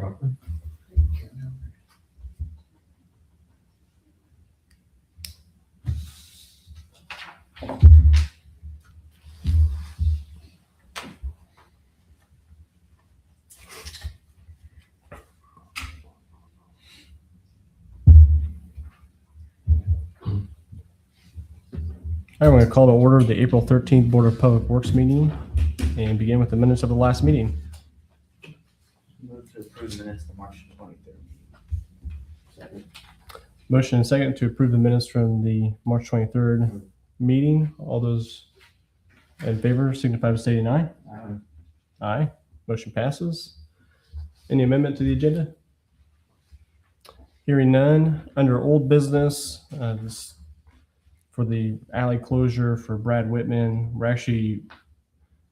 Crawford. All right, we're going to call to order the April 13th Board of Public Works meeting and begin with the minutes of the last meeting. Move to approve minutes to March 23rd. Second. Motion and second to approve the minutes from the March 23rd meeting. All those in favor signify by stating aye. Aye. Motion passes. Any amendment to the agenda? Hearing none. Under old business, this for the alley closure for Brad Whitman, we're actually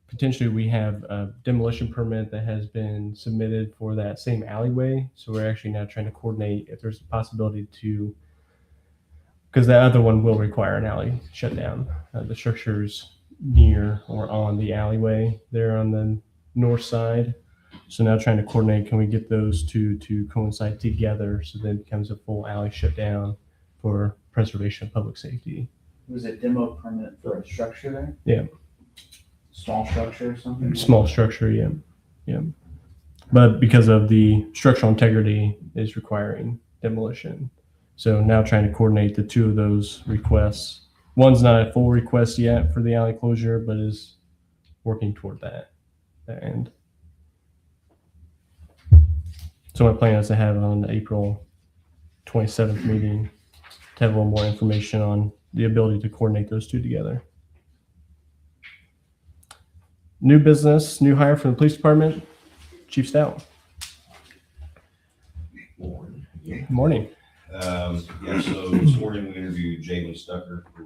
potentially we have a demolition permit that has been submitted for that same alleyway. So we're actually now trying to coordinate if there's a possibility to, because that other one will require an alley shutdown. The structure's near or on the alleyway there on the north side. So now trying to coordinate, can we get those two to coincide together so that it becomes a full alley shutdown for preservation of public safety? It was a demo permit for a structure there? Yeah. Small structure or something? Small structure, yeah. Yeah. But because of the structural integrity is requiring demolition. So now trying to coordinate the two of those requests. One's not a full request yet for the alley closure, but is working toward that end. So my plan is to have on the April 27th meeting to have a little more information on the ability to coordinate those two together. New business, new hire for the police department, Chief Stout. Morning. Good morning. So this morning we interviewed Jalen Stucker for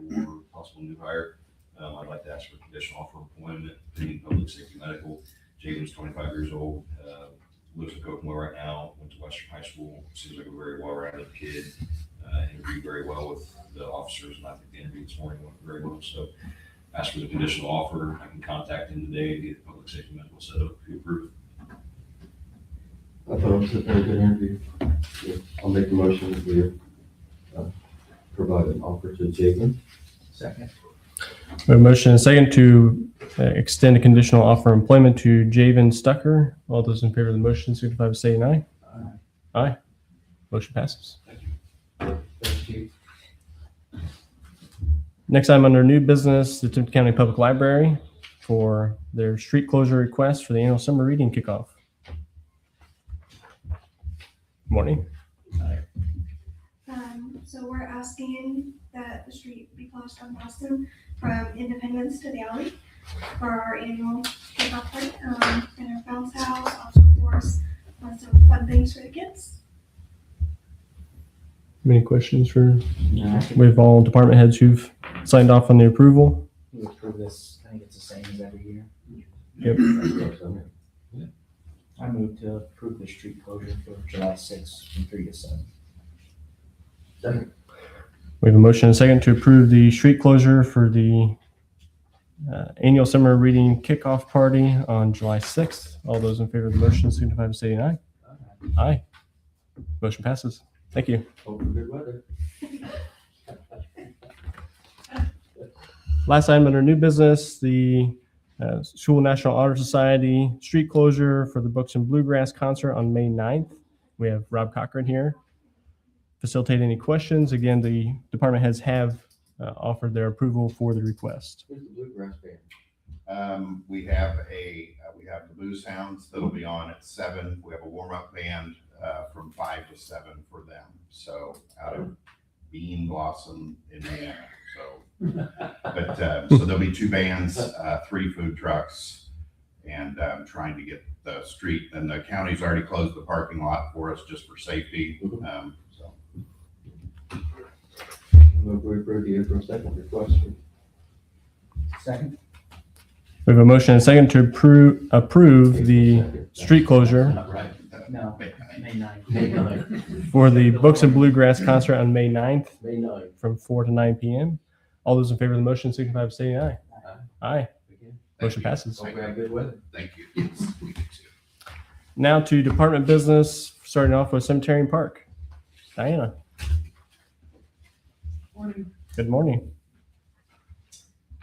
possible new hire. I'd like to ask for conditional offer of employment in public safety medical. Jalen's 25 years old, lives in Kokomo right now, went to Western High School, seems like a very well-rounded kid, interviewed very well with the officers, and I think the interview this morning went very well. So ask for the conditional offer. I can contact him today and get the public safety medical set up if you approve. I thought it was a very good interview. Yeah, I'll make the motion that we provide an offer to Jacob. Second. We have a motion and a second to extend a conditional offer of employment to Javen Stucker. All those in favor of the motion signify by saying aye. Aye. Motion passes. Thank you. Next item under new business, the Tipton County Public Library for their street closure request for the annual summer reading kickoff. Morning. So we're asking that the street be closed on Boston from Independence to the alley for our annual kickoff party, and our bounce house, also of course, some fun things for the kids. Any questions for, No. we have all department heads who've signed off on the approval? We approve this, I think it's the same as every year. Yep. I move to approve the street closure for July 6th from 3 to 7. Second. We have a motion and a second to approve the street closure for the annual summer reading kickoff party on July 6th. All those in favor of the motion signify by saying aye. Aye. Motion passes. Thank you. Hope for good weather. Last item under new business, the School National Honor Society street closure for the Books and Bluegrass concert on May 9th. We have Rob Cochran here. Facilitate any questions. Again, the department heads have offered their approval for the request. Who's the bluegrass band? We have the Booze Hounds that'll be on at 7. We have a warm-up band from 5 to 7 for them. So out of Bean Blossom, Indiana. So there'll be 2 bands, 3 food trucks, and trying to get the street. And the county's already closed the parking lot for us just for safety. Move we approve the April 2nd request. Second? We have a motion and a second to approve the street closure Not right. No, May 9th. May 9th. for the Books and Bluegrass concert on May 9th May 9th. from 4 to 9 p.m. All those in favor of the motion signify by saying aye. Aye. Again. Motion passes. Hope we have good weather. Thank you. Yes, we do too. Now to department business, starting off with cemetery and park. Diana, Morning. good morning.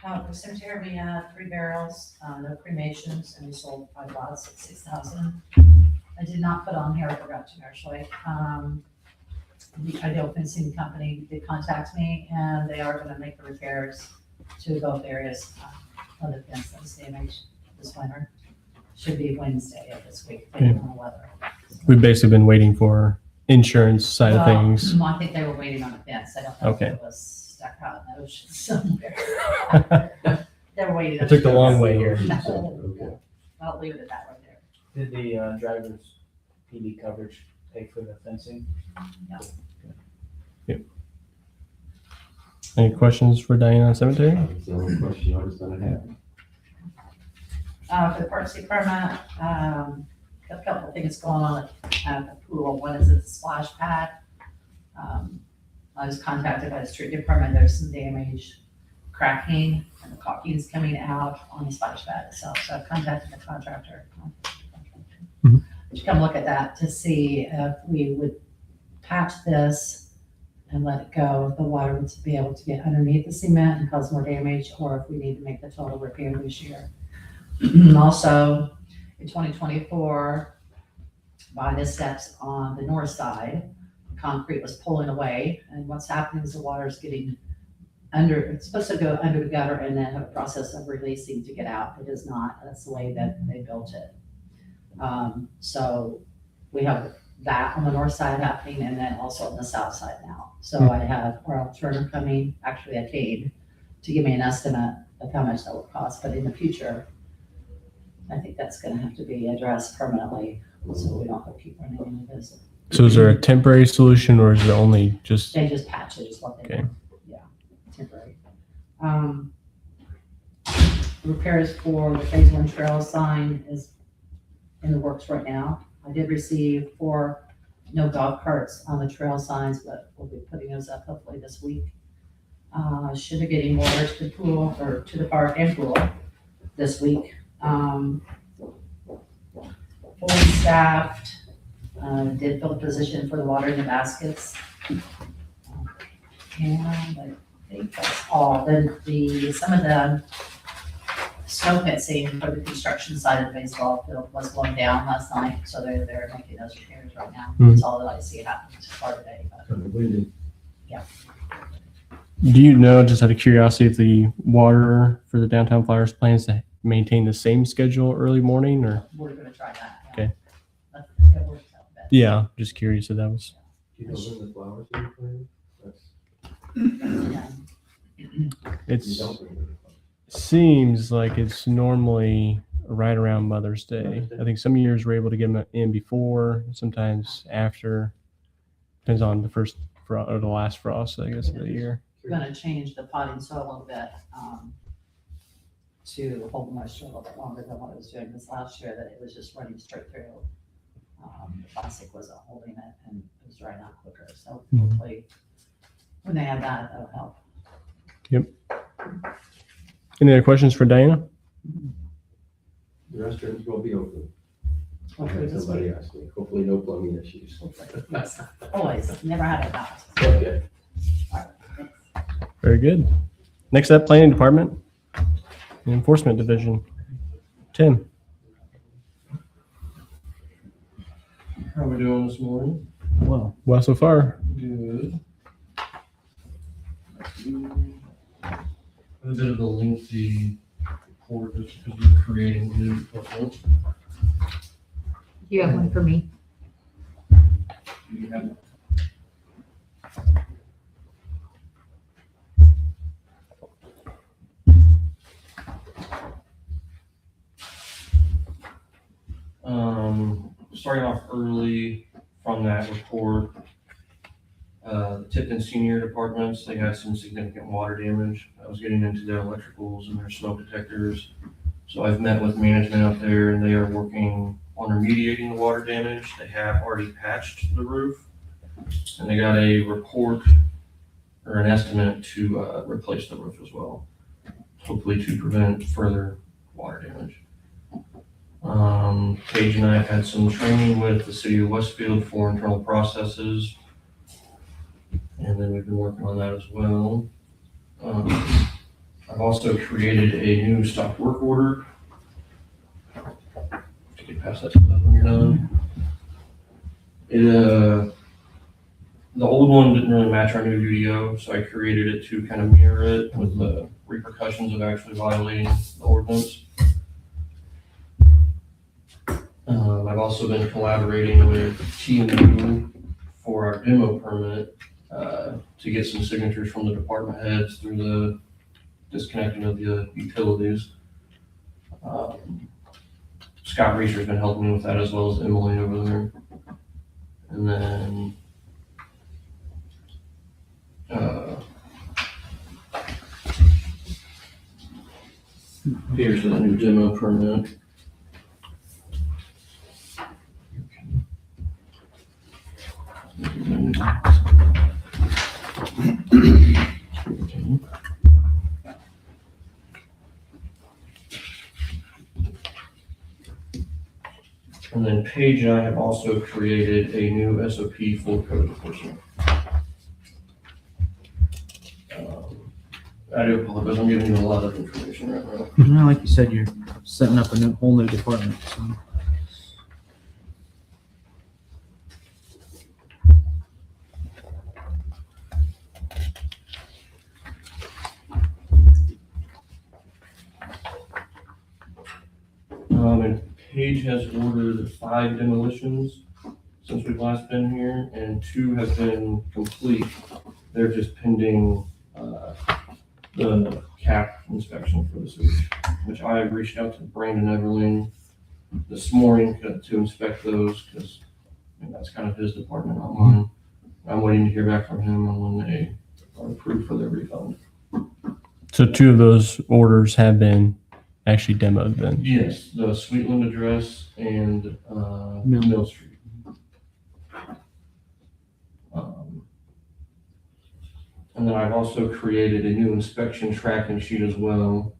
For cemetery, we had 3 barrels, no cremations, and we sold 5 lots at 6,000. I did not put on here, I forgot to actually. The Ideal Fencing Company did contact me, and they are gonna make the repairs to both areas of the fence that was damaged this winter. Should be Wednesday of this week, depending on the weather. We've basically been waiting for insurance side of Well, things. I think they were waiting on the fence. I don't know if Okay. it was stuck out in the ocean somewhere. They were waiting. It took the long way here. Okay. I'll leave it at that right there. Did the driver's PD coverage pay for the fencing? Any questions for Diana on cemetery? That's the only question I was gonna have. For the Parks Department, a couple of things going on at the pool. One is a splash pad. I was contacted by the street department. There's some damage, cracking, and the caulking's coming out on the splash pad itself. So I contacted the contractor. Mhm. To come look at that to see if we would patch this and let it go. The water would be able to get underneath the cement and cause more damage, or if we need to make the total repair this year. Also, in 2024, by the steps on the north side, concrete was pulling away, and what's happening is the water's getting under, it's supposed to go under the gutter and then have a process of releasing to get out. It is not, that's the way that they built it. So we have that on the north side happening, and then also on the south side now. So I have Earl Turner coming, actually a Cade, to give me an estimate of how much that would cost, but in the future, I think that's gonna have to be addressed permanently, so we don't have to keep running into this. So is there a temporary solution or is it only just, They just patch it, is what they Okay. do. Yeah, temporary. Repairs for the phase 1 trail sign is in the works right now. I did receive 4 no dog carts on the trail signs, but we'll be putting those up hopefully this week. Should be getting water to the pool, or to the park and pool this week. Fully staffed, did fill the position for the water in the baskets. And I think that's all. Then some of the snow fencing for the construction side of the baseball field was blown down last night, so they're making those repairs right now. Hmm. That's all that I see happen so far today, but do you know, just out of curiosity, if the water for the Downtown Flyers plans to maintain the same schedule early morning or? we're gonna try that. yeah. Okay. That works out better. Yeah, just curious if that was, Do you know when the flowers are planted? That's, Yeah. you it's, don't remember the flowers. seems like it's normally right around Mother's Day. I think some years we're able to get them in before, sometimes after. Depends on the first or the last frost, I guess, of the year. Gonna change the potting soil a little bit, to hold moisture a little bit longer than what I was doing this last year, that it was just running straight through. The plastic wasn't holding it and it was drying out quicker, so Mhm. hopefully when they have that, that'll help. Any other questions for Diana? The restrooms will be open. I Hopefully had this somebody week. ask me, hopefully no plumbing issues. Yes, always, never had it not. Okay. Very good. Next up, Planning Department, and Enforcement Division. Tim. How are we doing this morning? Well, so far. Good. A bit of a lengthy report just because we're creating a new department. You have one for me? You have- Starting off early from that report, the Tipton Senior Departments, they had some significant water damage. I was getting into their electricals and their smoke detectors. So I've met with management out there and they are working on remediating the water damage. They have already patched the roof and they got a report or an estimate to replace the roof as well, hopefully to prevent further water damage. Paige and I have had some training with the city of Westfield for internal processes. And then we've been working on that as well. I've also created a new stop work order. You can pass that to them when you're done. The old one didn't really match our new UDO, so I created it to kind of mirror it with the repercussions of actually violating the ordinance. I've also been collaborating with TMU for our demo permit to get some signatures from the department heads through the disconnecting of the utilities. Scott Reeser's been helping me with that, as well as Emily over there. And then here's the new demo permit. And then Paige and I have also created a new SOP for code enforcement. I do apologize, I'm giving you a lot of information right now. Well, like you said, you're setting up a whole new department, so. And Paige has ordered 5 demolitions since we've last been here, and 2 have been complete. They're just pending the cap inspection for the sewage, which I reached out to Brandon Everling this morning to inspect those, because that's kind of his department, not mine. I'm waiting to hear back from him on when they are approved for their refund. So 2 of those orders have been actually demoed then? Yes, the Sweetland address and Mill. Mill Street. And then I've also created a new inspection tracking sheet as well,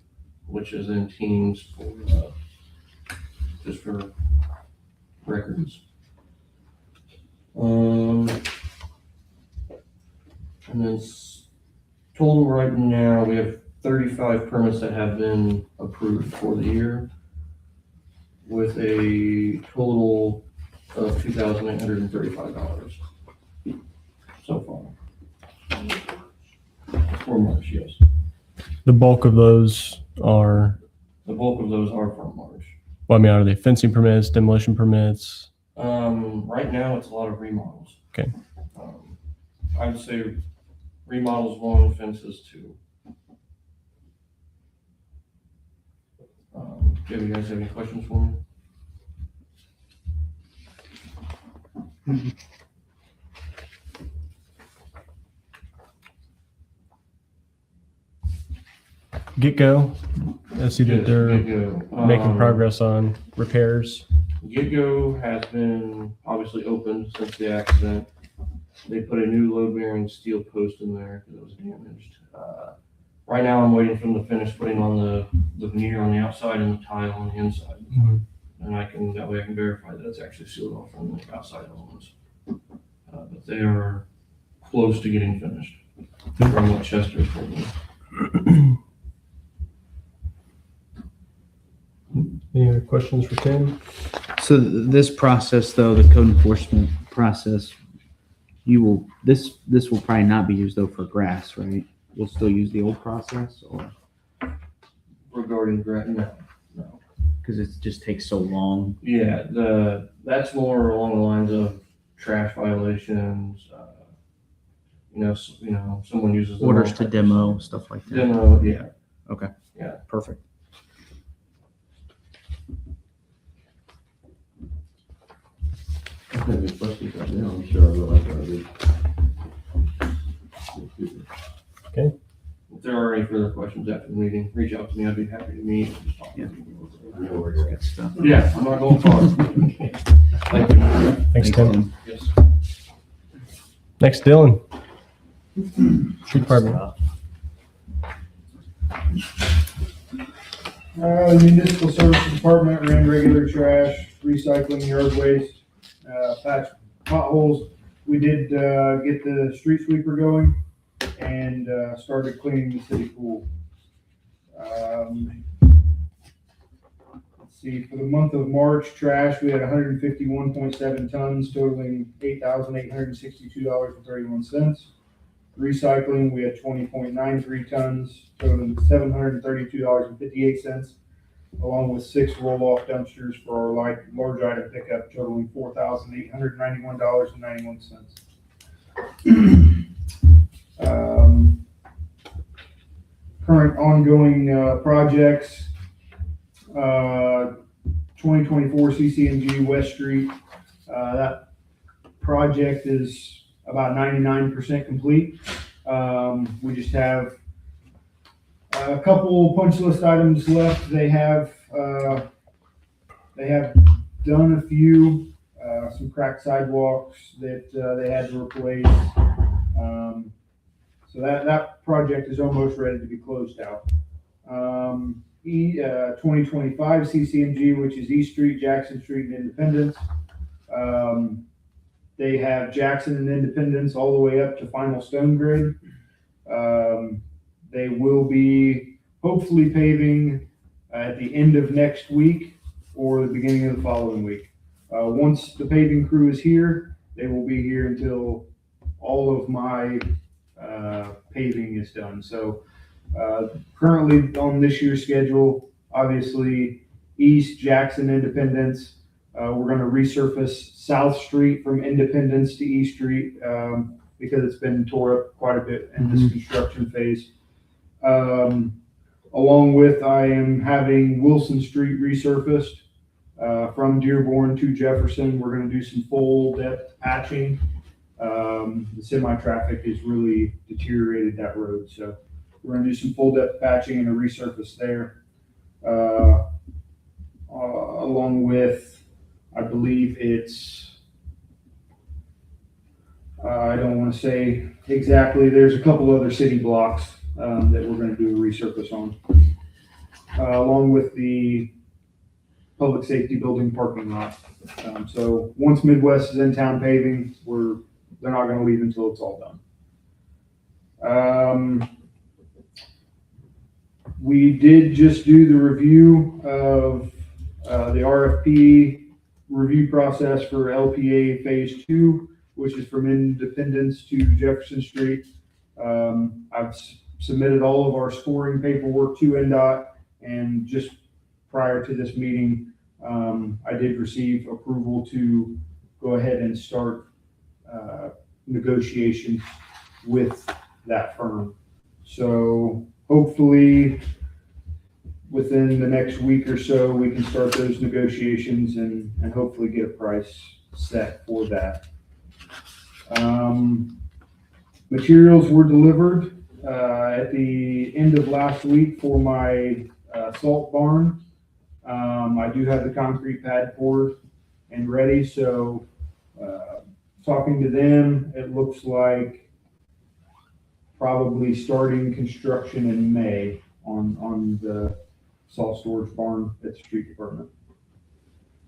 which is in Teams for just for records. And then total right now, we have 35 permits that have been approved for the year, with a total of $2,835 so far. For March, yes. The bulk of those are, The bulk of those are from March. well, I mean, are they fencing permits, demolition permits? Right now, it's a lot of remodels. Okay. I'd say remodels 1, fences 2. Do you guys have any questions for me? Get-Go, I see that Yes, they're Get-Go. making progress on repairs. Get-Go has been obviously opened since the accident. They put a new load-bearing steel post in there because it was damaged. Right now, I'm waiting for them to finish putting on the veneer on the outside and the tile on the inside. Mhm. And that way I can verify that it's actually sealed off from the outside elements. But they are close to getting finished from what Chester told me. Any other questions for Tim? So this process, though, the code enforcement process, this will probably not be used though for grass, right? We'll still use the old process, or Regarding no. because it just takes so long. Yeah, that's more along the lines of trash violations. Someone uses the Orders wrong to type of demo, stuff. stuff like that. Demo, yeah. Okay. Yeah. Perfect. I don't have any questions right now. I'm sure I will after I read. If there are any further questions after the meeting, reach out to me. I'd be happy to meet and just talk. Yeah. No worries. Good stuff. Yeah, I'm not going far. Thank you. Thanks, Tim. Yes. Next, Dylan. Street Department. The municipal service department ran regular trash, recycling, yard waste, patch potholes. We did, get the street sweeper going and, started cleaning the city pool. Let's see, for the month of March, trash, we had 151.7 tons totaling $8,862.31. Recycling, we had 20.93 tons totaling $732.58, along with 6 roll-off dumpsters for our large item pickup totaling $4,891.91. Current ongoing projects, 2024 CCMG West Street. That project is about 99% complete. We just have a couple punch list items left. They have done a few, some cracked sidewalks that they had to replace. So that project is almost ready to be closed out. 2025 CCMG, which is East Street, Jackson Street, and Independence. They have Jackson and Independence all the way up to final stone grade. They will be hopefully paving at the end of next week or the beginning of the following week. Once the paving crew is here, they will be here until all of my paving is done. So currently on this year's schedule, obviously East, Jackson, Independence. We're going to resurface South Street from Independence to East Street because it's been tore up quite a bit in this construction phase. Along with, I am having Wilson Street resurfaced from Dearborn to Jefferson. We're going to do some full depth patching. The semi-traffic has really deteriorated that road. So we're going to do some full depth patching and a resurface there. Along with, I believe it's, I don't want to say exactly, there's a couple other city blocks that we're going to do a resurface on. Along with the public safety building parking lot. So once Midwest is in town paving, they're not going to leave until it's all done. We did just do the review of the RFP review process for LPA Phase 2, which is from Independence to Jefferson Street. I've submitted all of our scoring paperwork to NDOT, and just prior to this meeting, I did receive approval to go ahead and start negotiations with that firm. So hopefully within the next week or so, we can start those negotiations and hopefully get a price set for that. Materials were delivered at the end of last week for my salt barn. I do have the concrete pad poured and ready, so talking to them, it looks like probably starting construction in May on the salt storage barn at the street department.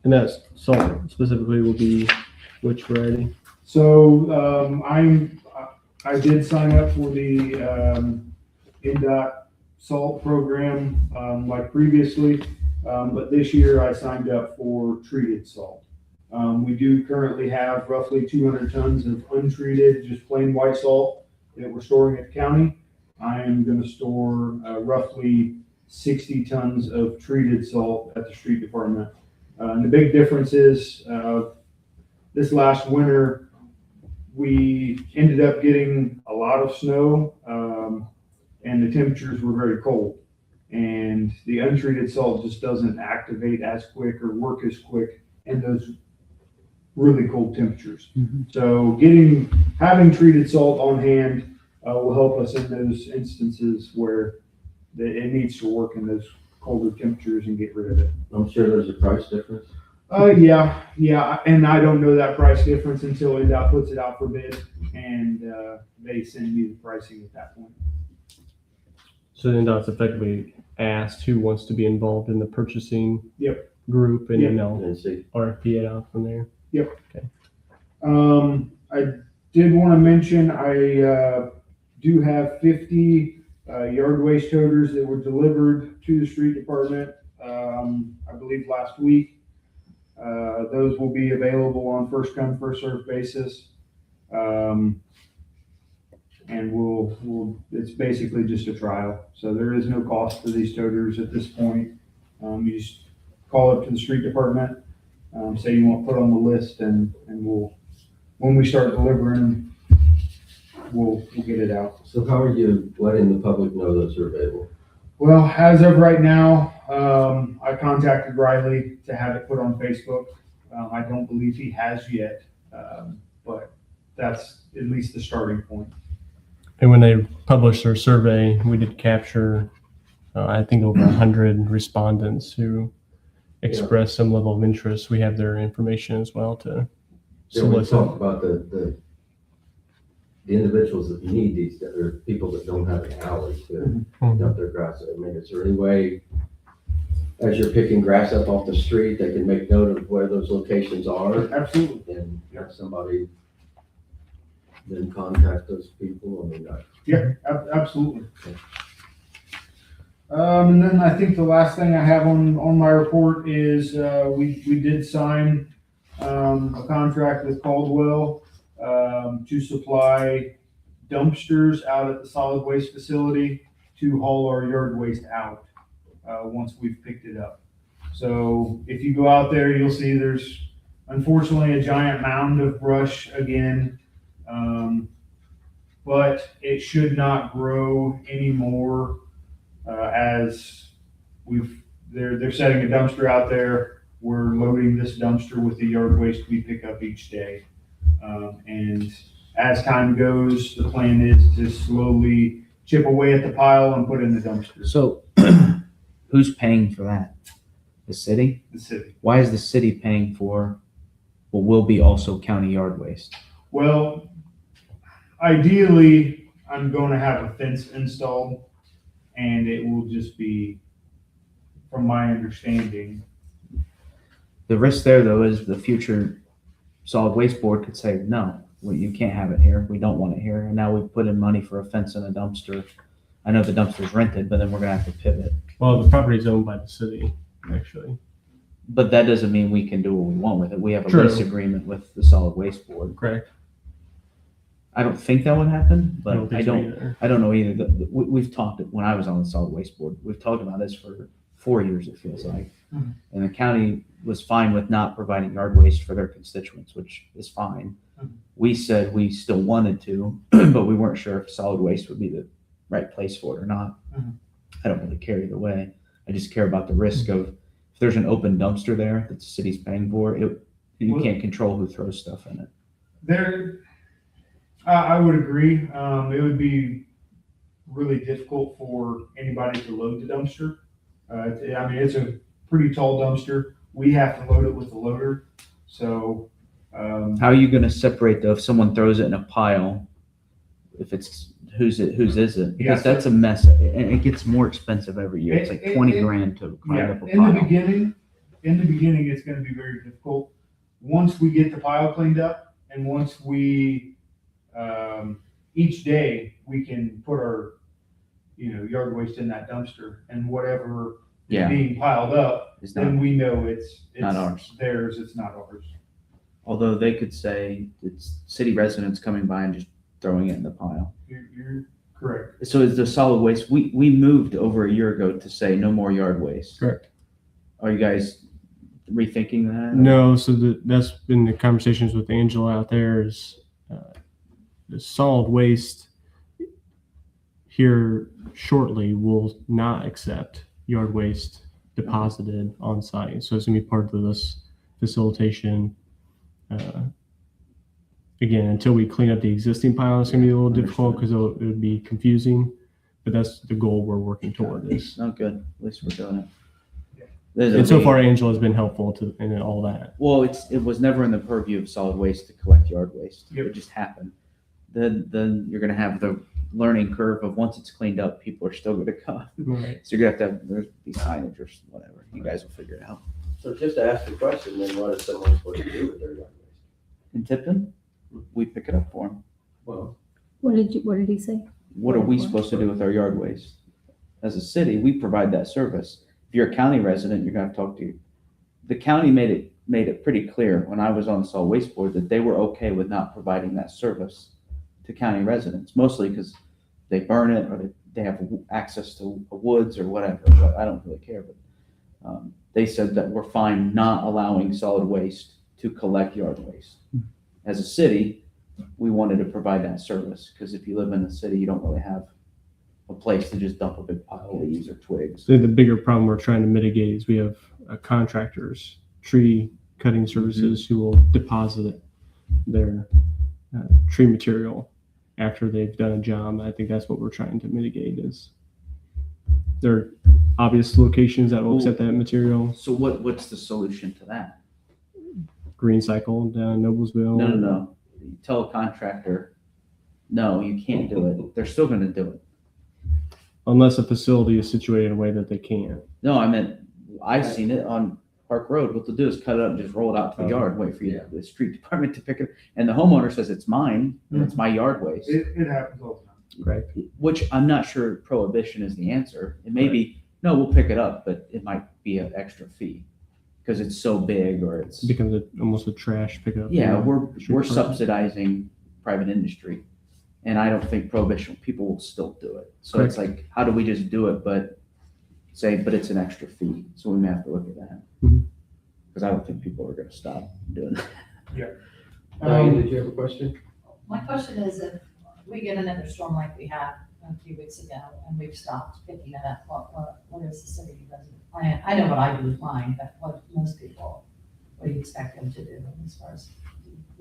And that salt specifically will be which variety? So I did sign up for the NDOT salt program like previously, but this year I signed up for treated salt. We do currently have roughly 200 tons of untreated, just plain white salt that we're storing at the county. I am going to store roughly 60 tons of treated salt at the street department. And the big difference is this last winter, we ended up getting a lot of snow and the temperatures were very cold. And the untreated salt just doesn't activate as quick or work as quick in those really cold temperatures. So having treated salt on hand will help us in those instances where it needs to work in those colder temperatures and get rid of it. I'm sure there's a price difference. Yeah, and I don't know that price difference until NDOT puts it out for bid and they send me the pricing at that point. So then that's effectively asked who wants to be involved in the purchasing Yep. group, and then And they'll then see, RFP it out from there. I did want to mention, I do have 50 yard waste toters that were delivered to the street department, I believe last week. Those will be available on first come, first served basis. And it's basically just a trial. So there is no cost for these toters at this point. You just call up to the street department, say you want put on the list, and when we start delivering them, we'll get it out. so how are you letting the public know those are available? Well, as of right now, I contacted Riley to have it put on Facebook. I don't believe he has yet, but that's at least the starting point. And when they published their survey, we did capture, I think, over 100 respondents who expressed some level of interest. We have their information as well to Yeah, we solicit. talked about the individuals that need these, that are people that don't have an alley to dump their grass. I mean, is there any way, as you're picking grass up off the street, they can make note of where those locations are Absolutely. and have somebody then contact those people? I mean, Yeah, absolutely. And then I think the last thing I have on my report is, we did sign, a contract with Caldwell, to supply dumpsters out at the solid waste facility to haul our yard waste out, once we've picked it up. So if you go out there, you'll see there's unfortunately a giant mound of brush again. But it should not grow anymore, as they're setting a dumpster out there. We're loading this dumpster with the yard waste we pick up each day. And as time goes, the plan is to slowly chip away at the pile and put in the dumpster. So who's paying for that? The city? The city. Why is the city paying for what will be also county yard waste? Well, ideally, I'm going to have a fence installed, and it will just be, from my understanding. The risk there, though, is the future solid waste board could say, no, well, you can't have it here. We don't want it here. And now we've put in money for a fence and a dumpster. I know the dumpster's rented, but then we're gonna have to pivot. Well, the property is owned by the city, actually. But that doesn't mean we can do what we want with it. We have a True. lease agreement with the solid waste board. Correct. I don't think that would happen, but I think so don't either. know either. We've talked, when I was on the solid waste board, we've talked about this for 4 years, it feels like. Mhm. And the county was fine with not providing yard waste for their constituents, which is fine. Mhm. We said we still wanted to, but we weren't sure if solid waste would be the right place for it or not. Mhm. I don't really care either way. I just care about the risk of, if there's an open dumpster there that the city's paying for, you Well- can't control who throws stuff in it. I would agree. It would be really difficult for anybody to load the dumpster. I mean, it's a pretty tall dumpster. We have to load it with the loader. So, How are you going to separate though if someone throws it in a pile? If it's whose is it? Because Yeah. that's a mess, and it gets more expensive every year. It's like It- 20 it- grand to clean yeah, up a in the pile. beginning, it's going to be very difficult. Once we get the pile cleaned up, and once we, each day we can put our, yard waste in that dumpster, and whatever is Yeah. being piled up, It's then not, we know it's Not ours. Theirs. It's not ours. although they could say it's city residents coming by and just throwing it in the pile. You're correct. So is the solid waste? We moved over a year ago to say no more yard waste. Correct. Are you guys rethinking that? No, so that's been the conversations with Angela out there is the solid waste here shortly will not accept yard waste deposited on site. So it's gonna be part of this facilitation. Again, until we clean up the existing pile, it's gonna be a little difficult because it would be confusing, but that's the goal we're working toward is. Not good. At least we're doing it. Yeah. There's And a so way- far Angela's been helpful to in all that. Well, it was never in the purview of solid waste to collect yard waste. Yep. It just happened. Then you're gonna have the learning curve of once it's cleaned up, people are still gonna come. Right. So you're gonna have to, there's be signage or whatever. You guys will figure it out. So just to ask the question, then what is someone supposed to do with their yard waste? In Tipton, we pick it up for them. Well, What did he say? What are we supposed to do with our yard waste? As a city, we provide that service. If you're a county resident, you're gonna have to talk to you. The county made it pretty clear when I was on the solid waste board that they were okay with not providing that service to county residents, mostly because they burn it or they have access to woods or whatever, but I don't really care. But they said that we're fine not allowing solid waste to collect yard waste. As a city, we wanted to provide that service, because if you live in the city, you don't really have a place to just dump a big pile of leaves or twigs. So the bigger problem we're trying to mitigate is we have contractors, tree cutting services who will deposit their tree material after they've done a job. I think that's what we're trying to mitigate is there are obvious locations that will accept that material. So what's the solution to that? Green Cycle down in Noblesville. No. You tell a contractor, no, you can't do it. They're still gonna do it. Unless a facility is situated in a way that they can. No, I meant, I've seen it on Park Road. What they'll do is cut it up and just roll it out to the yard, wait for the street department to pick it. And the homeowner says it's mine, and it's my yard waste. It happens all the time. Right. Which I'm not sure prohibition is the answer. It may be, no, we'll pick it up, but it might be an extra fee because it's so big or it's. It becomes almost a trash pickup. Yeah, we're Street department. subsidizing private industry. And I don't think prohibition, people will still do it. So it's like, how do we just do it, but say, but it's an extra fee. So we may have to look at that. Mhm. Because I don't think people are gonna stop doing that. Diane, did you have a question? My question is, if we get another storm like we had a few weeks ago and we've stopped picking it up, what is the city resident plan? I know what I do with mine, but what most people, what do you expect them to do as far as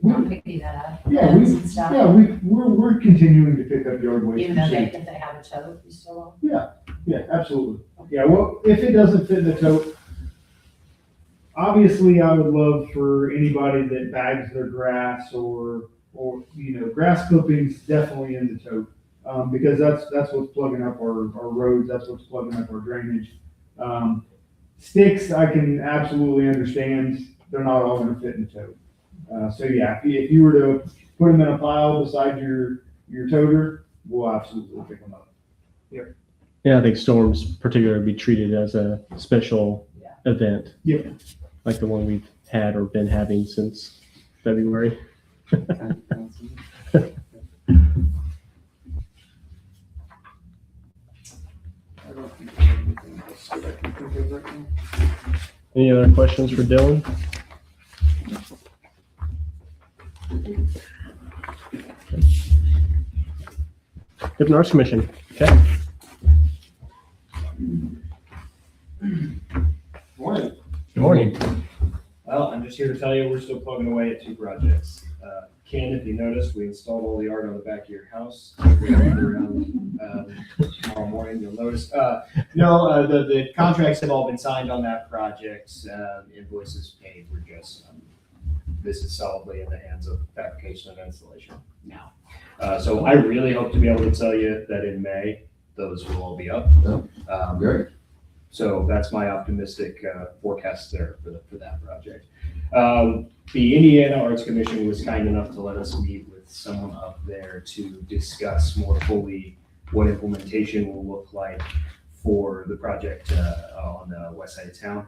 not picking that up? Yeah, bins and stuff? we're continuing to pick up yard waste. Even though if they have a tow, you still will? Yeah, absolutely. Yeah, well, if it doesn't fit in the tote, obviously I would love for anybody that bags their grass or, grass clippings definitely in the tote. Because that's what's plugging up our roads, that's what's plugging up our drainage. Sticks, I can absolutely understand, they're not all gonna fit in the tote. So yeah, if you were to put them in a pile beside your toter, we'll absolutely pick them up. Yeah, I think storms particularly be treated as a special event. Yep. Like the one we've had or been having since February. Any other questions for Dylan? Tipton Arts Commission. Okay. Morning. Good morning. Well, I'm just here to tell you, we're still plugging away at 2 projects. Ken, if you noticed, we installed all the art on the back of your house. Tomorrow morning, you'll notice. The contracts have all been signed on that project. Invoices paid. We're just, this is solidly in the hands of fabrication and installation now. So I really hope to be able to tell you that in May, those will all be up. Great. So that's my optimistic forecast there for that project. The Indiana Arts Commission was kind enough to let us meet with someone up there to discuss more fully what implementation will look like for the project on the west side of town.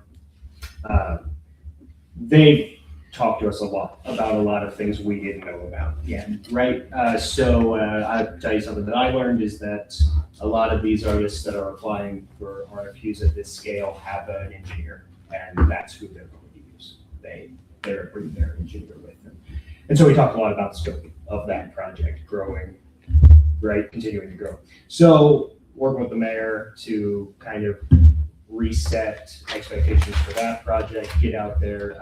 They've talked to us a lot about a lot of things we didn't know about yet, right? So I'll tell you something that I learned is that a lot of these artists that are applying for RFQs at this scale have an engineer, and that's who they're going to use. They're bringing their engineer with them. And so we talked a lot about the scope of that project growing, right? Continuing to grow. So working with the mayor to kind of reset expectations for that project, get out there.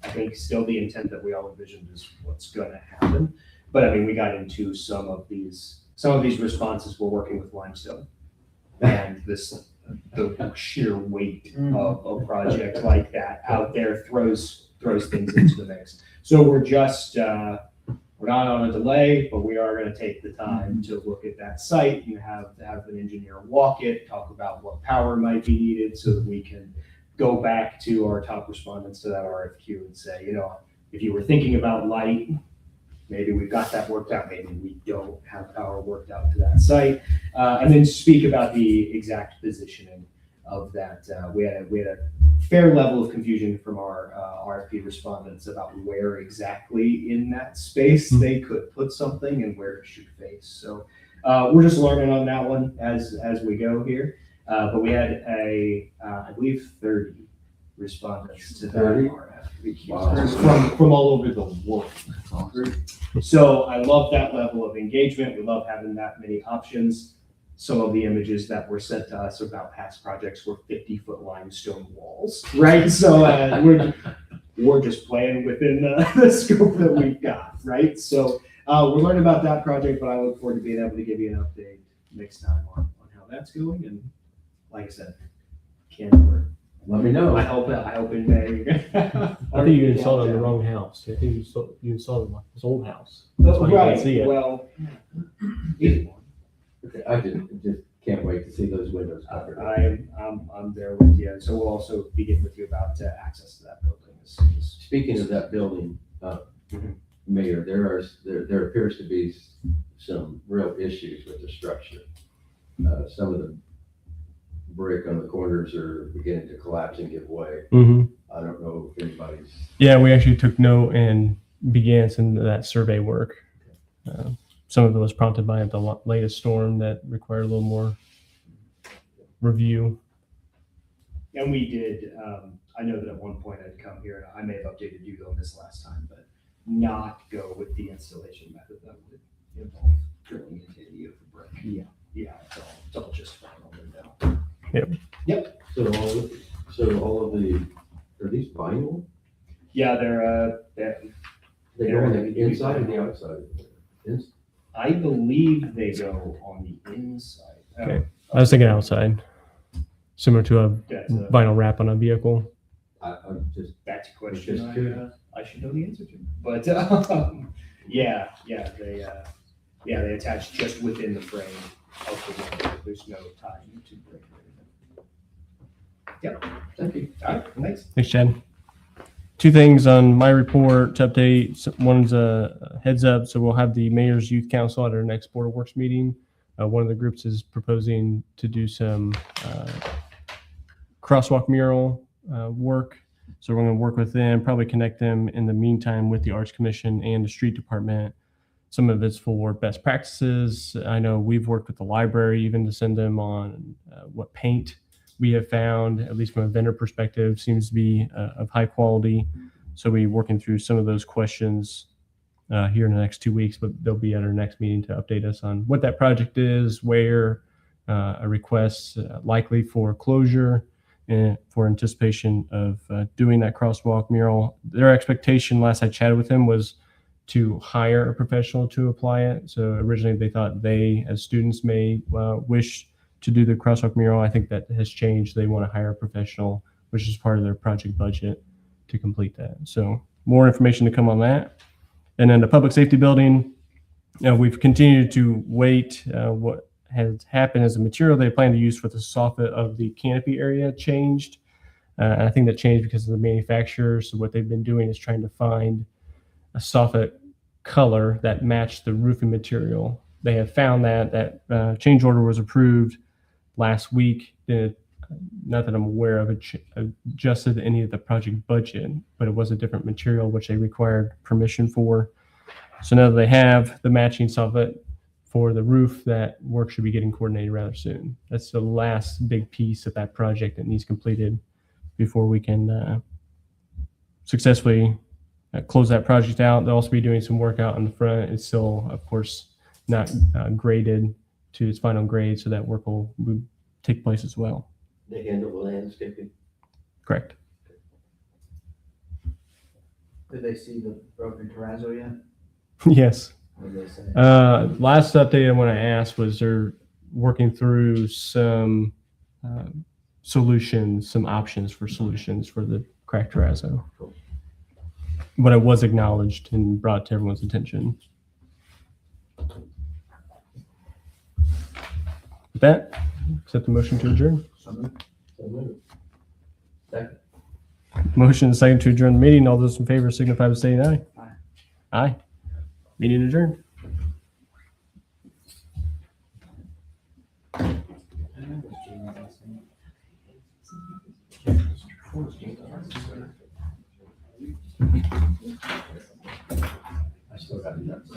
I think still the intent that we all envisioned is what's going to happen. But I mean, we got into some of these responses. We're working with limestone, and the sheer weight of a project like that out there throws things into the mix. So we're just we're not on a delay, but we are gonna take the time to look at that site and have an engineer walk it, talk about what power might be needed so that we can go back to our top respondents to that RFQ and say, if you were thinking about light, maybe we've got that worked out, maybe we don't have power worked out to that site. And then speak about the exact positioning of that. We had a fair level of confusion from our RFP respondents about where exactly in that space they could put something and where it should face. So we're just learning on that one as we go here. But we had I believe 30 respondents to that 30? RFP Wow. from all over the world. So I love that level of engagement. We love having that many options. Some of the images that were sent to us about past projects were 50-foot limestone walls, right? So we're just playing within the scope that we've got, right? So we're learning about that project, but I look forward to being able to give you an update next time on how that's going. And like I said, can't work. Let me know. I hope in May. I think you installed it on the wrong house. I think you installed it on his old house. That's why you Right, can't see it. well, I just can't wait to see those windows covered. I'm there with you. So we'll also be getting with you about access to that building. Speaking of that building, Mayor, there appears to be some real issues with the structure. Some of the brick on the corners are beginning to collapse and give way. Mhm. I don't know if anybody's. Yeah, we actually took note and began some of that survey work. Some of it was prompted by the latest storm that required a little more review. And we did, I know that at one point I'd come here, and I may have updated you on this last time, but not go with the installation method that would involve drilling into any of the brick. Yeah, it's all just final window. So all of the, are these vinyl? Yeah, they're They go on the inside or the outside? I believe they go on the inside. Okay. I was thinking outside, similar to a That's a vinyl wrap on a vehicle. I'm just, that's a question Just curious. I should know the answer to. But they attach just within the frame of the window. There's no tying to brick or anything. thank you. All right, thanks. Thanks, Chad. Two things on my report to update. One's a heads up. So we'll have the Mayor's Youth Council at our next Board of Works meeting. One of the groups is proposing to do some crosswalk mural work. So we're going to work with them, probably connect them in the meantime with the Arts Commission and the Street Department. Some of it's for best practices. I know we've worked with the library even to send them on what paint we have found, at least from a vendor perspective, seems to be of high quality. So we're working through some of those questions here in the next 2 weeks, but they'll be at our next meeting to update us on what that project is, where a request likely for closure and for anticipation of doing that crosswalk mural. Their expectation last I chatted with them was to hire a professional to apply it. So originally they thought they, as students, may wish to do the crosswalk mural. I think that has changed. They want to hire a professional, which is part of their project budget to complete that. So more information to come on that. And then the public safety building, we've continued to wait. What has happened is the material they plan to use for the soffit of the canopy area changed. And I think that changed because of the manufacturer. So what they've been doing is trying to find a soffit color that matched the roofing material. They have found that change order was approved last week. Not that I'm aware of, it adjusted any of the project budget, but it was a different material which they required permission for. So now that they have the matching soffit for the roof, that work should be getting coordinated rather soon. That's the last big piece of that project that needs completed before we can successfully close that project out. They'll also be doing some work out on the front. It's still, of course, not graded to its final grade, so that work will take place as well. They handle the landscaping. Correct. Did they see the broken terrazzo yet? Yes. What did they say? Last update I want to ask was they're working through some solutions, some options for solutions for the cracked terrazzo. But it was acknowledged and brought to everyone's attention. With that, accept the motion to adjourn. So moved. Second. Motion and second to adjourn the meeting. All those in favor signify by saying aye. Aye. Aye. Meeting adjourned. I still got enough.